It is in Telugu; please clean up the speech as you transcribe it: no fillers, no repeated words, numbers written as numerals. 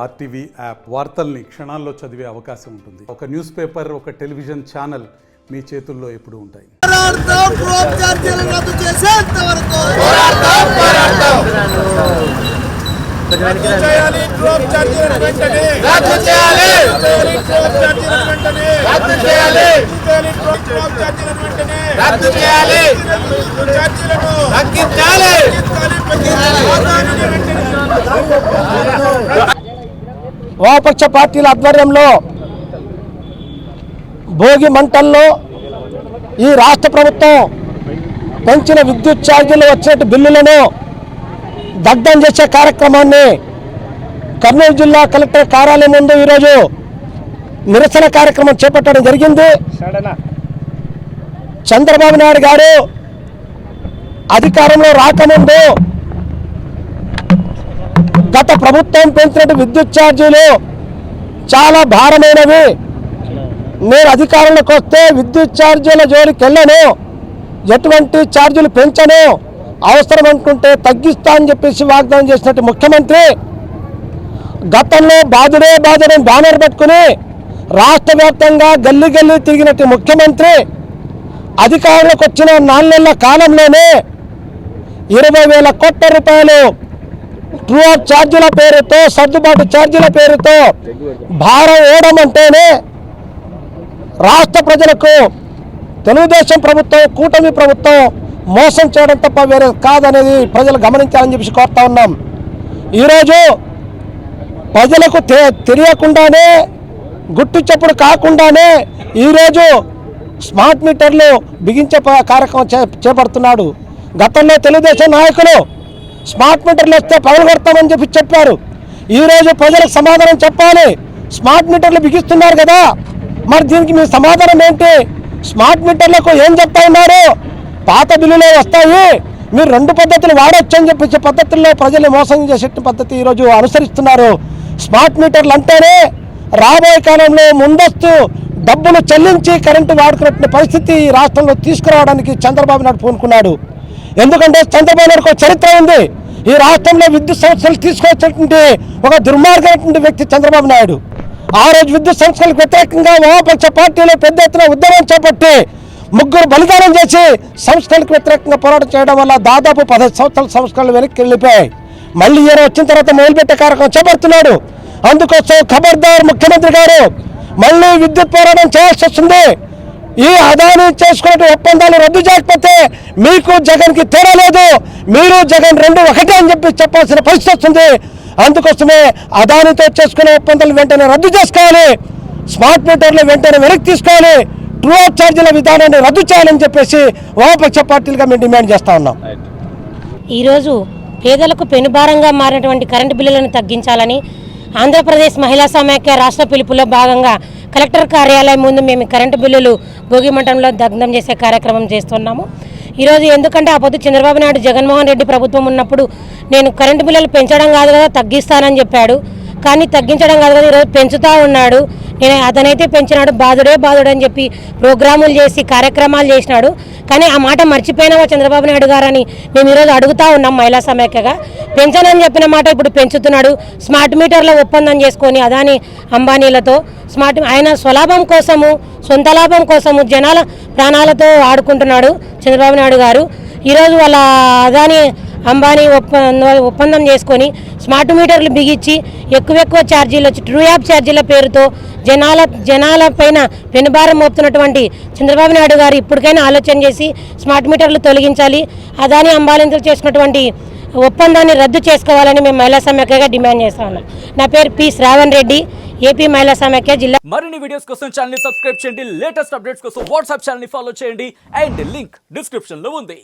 ఆర్టీవీ యాప్ వార్తల్ని క్షణాల్లో చదివే అవకాశం ఉంటుంది. ఒక న్యూస్ పేపర్, ఒక టెలివిజన్ ఛానల్ మీ చేతుల్లో ఎప్పుడూ ఉంటాయి. వామపక్ష పార్టీల ఆధ్వర్యంలో భోగి మంటల్లో ఈ రాష్ట్ర ప్రభుత్వం పెంచిన విద్యుత్ ఛార్జీలు వచ్చినట్టు బిల్లులను దగ్ధం చేసే కార్యక్రమాన్ని కర్నూలు జిల్లా కలెక్టర్ కార్యాలయం ముందు ఈరోజు నిరసన కార్యక్రమం చేపట్టడం జరిగింది. చంద్రబాబు నాయుడు గారు అధికారంలో రాకముందు గత ప్రభుత్వం పెంచినట్టు విద్యుత్ ఛార్జీలు చాలా భారమైనవి, నేను అధికారంలోకి వస్తే విద్యుత్ ఛార్జీల జోలికి వెళ్ళను, ఎటువంటి ఛార్జీలు పెంచను, అవసరం అనుకుంటే తగ్గిస్తా అని చెప్పేసి వాగ్దానం చేసినట్టు ముఖ్యమంత్రి గతంలో బాధుడే బాధుడని బ్యానర్ పెట్టుకుని రాష్ట్ర వ్యాప్తంగా గల్లీ గల్లీ తిరిగినట్టు ముఖ్యమంత్రి అధికారంలోకి వచ్చిన 4 నెలల కాలంలోనే 20,000 కోట్ల రూపాయలు ట్రూ ఆఫ్ ఛార్జీల పేరుతో, సర్దుబాటు ఛార్జీల పేరుతో భారం వేయడం అంటేనే రాష్ట్ర ప్రజలకు తెలుగుదేశం ప్రభుత్వం, కూటమి ప్రభుత్వం మోసం చేయడం తప్ప వేరే కాదనేది ప్రజలు గమనించాలని చెప్పి కోరుతా ఉన్నాం. ఈరోజు ప్రజలకు తెలియకుండానే, గుట్టు చప్పుడు కాకుండానే ఈరోజు స్మార్ట్ మీటర్లు బిగించే కార్యక్రమం చేపడుతున్నాడు. గతంలో తెలుగుదేశం నాయకులు స్మార్ట్ మీటర్లు వస్తే పగలగొడతామని చెప్పి చెప్పారు. ఈరోజు ప్రజలకు సమాధానం చెప్పాలి. స్మార్ట్ మీటర్లు బిగిస్తున్నారు కదా, మరి దీనికి మీ సమాధానం ఏంటి? స్మార్ట్ మీటర్లకు ఏం చెప్తా ఉన్నారు? పాత బిల్లులే వస్తాయి, మీరు 2 పద్ధతులు వాడొచ్చు అని చెప్పే పద్ధతుల్లో ప్రజల్ని మోసం చేసే పద్ధతి ఈరోజు అనుసరిస్తున్నారు. స్మార్ట్ మీటర్లు అంటేనే రాబోయే కాలంలో ముందస్తు డబ్బులు చెల్లించి కరెంటు వాడుకునే పరిస్థితి ఈ రాష్ట్రంలో తీసుకురావడానికి చంద్రబాబు నాయుడు పూనుకున్నాడు. ఎందుకంటే చంద్రబాబు నాయుడుకు ఒక చరిత్ర ఉంది. ఈ రాష్ట్రంలో విద్యుత్ సంస్థలు తీసుకొచ్చినటువంటి ఒక దుర్మార్గమైనటువంటి వ్యక్తి చంద్రబాబు నాయుడు. ఆ రోజు విద్యుత్ సంస్థలకు వ్యతిరేకంగా వామపక్ష పార్టీలు పెద్ద ఎత్తున ఉద్యమం చేపట్టి 3 బలిదానం చేసి సంస్కరణకు వ్యతిరేకంగా పోరాటం చేయడం వల్ల దాదాపు 15 సంవత్సరాల సంస్కరణలు వెనక్కి వెళ్ళిపోయాయి. మళ్ళీ ఈయన వచ్చిన తర్వాత మొదలుపెట్టే కార్యక్రమం చేపడుతున్నాడు. అందుకోసం ఖబర్దార్ ముఖ్యమంత్రి గారు, మళ్ళీ విద్యుత్ పోరాటం చేయాల్సి వస్తుంది. ఈ అదాని చేసుకునే ఒప్పందాలు రద్దు చేయకపోతే మీకు జగన్కి తేడా లేదు, మీరు జగన్ 2 ఒకటే అని చెప్పాల్సిన పరిస్థితి వస్తుంది. అందుకోసమే అదానితో చేసుకునే ఒప్పందాలు వెంటనే రద్దు చేసుకోవాలి, స్మార్ట్ మీటర్లు వెంటనే వెనక్కి తీసుకోవాలి, ట్రూ ఆఫ్ ఛార్జీల విధానాన్ని రద్దు చేయాలని చెప్పేసి వామపక్ష పార్టీలుగా మేము డిమాండ్ చేస్తూ ఉన్నాం. ఈరోజు పేదలకు పెనుభారంగా మారినటువంటి కరెంటు బిల్లులను తగ్గించాలని ఆంధ్రప్రదేశ్ మహిళా సమాఖ్య రాష్ట్ర పిలుపులో భాగంగా కలెక్టర్ కార్యాలయం ముందు మేము కరెంటు బిల్లులు భోగి మంటంలో దగ్ధం చేసే కార్యక్రమం చేస్తున్నాము. ఈరోజు ఎందుకంటే ఆ పొద్దు చంద్రబాబు నాయుడు జగన్మోహన్ రెడ్డి ప్రభుత్వం ఉన్నప్పుడు నేను కరెంటు బిల్లులు పెంచడం కాదు కదా తగ్గిస్తానని చెప్పాడు, కానీ తగ్గించడం కాదు కదా ఈరోజు పెంచుతూ ఉన్నాడు. అతనైతే పెంచినాడు, బాధుడే అని చెప్పి ప్రోగ్రాములు చేసి కార్యక్రమాలు చేసినాడు. కానీ ఆ మాట మర్చిపోయినావా చంద్రబాబు నాయుడు గారని మేము ఈరోజు అడుగుతూ ఉన్నాం. మహిళా సమాఖ్యగా పెంచనని చెప్పిన మాట ఇప్పుడు పెంచుతున్నాడు. స్మార్ట్ మీటర్ల ఒప్పందం చేసుకొని అదాని అంబానీలతో ఆయన స్వలాభం కోసము, సొంత లాభం కోసము జనాల ప్రాణాలతో ఆడుకుంటున్నాడు చంద్రబాబు నాయుడు గారు. ఈరోజు వాళ్ళ అదాని అంబానీ ఒప్పందం చేసుకొని స్మార్ట్ మీటర్లు బిగించి ఎక్కువ ఛార్జీలు వచ్చి ట్రూ యాప్ ఛార్జీల పేరుతో జనాల పైన పెనుభారం మోపుతున్నటువంటి చంద్రబాబు నాయుడు గారు ఇప్పటికైనా ఆలోచన చేసి స్మార్ట్ మీటర్లు తొలగించాలి, అదాని అంబానీలతో చేసుకున్నటువంటి ఒప్పందాన్ని రద్దు చేసుకోవాలని మేము మహిళా సమాఖ్యగా డిమాండ్ చేస్తా ఉన్నాం. నా పేరు పి శ్రావణ్ రెడ్డి, ఏపీ మహిళా సమాఖ్య జిల్లా. మరిన్ని వీడియోస్ కోసం ఛానల్ ని సబ్స్క్రైబ్ చేయండి, లేటెస్ట్ అప్డేట్స్ కోసం వాట్సాప్ ఛానల్ ని ఫాలో చేయండి అండ్ లింక్ డిస్క్రిప్షన్ లో ఉంది.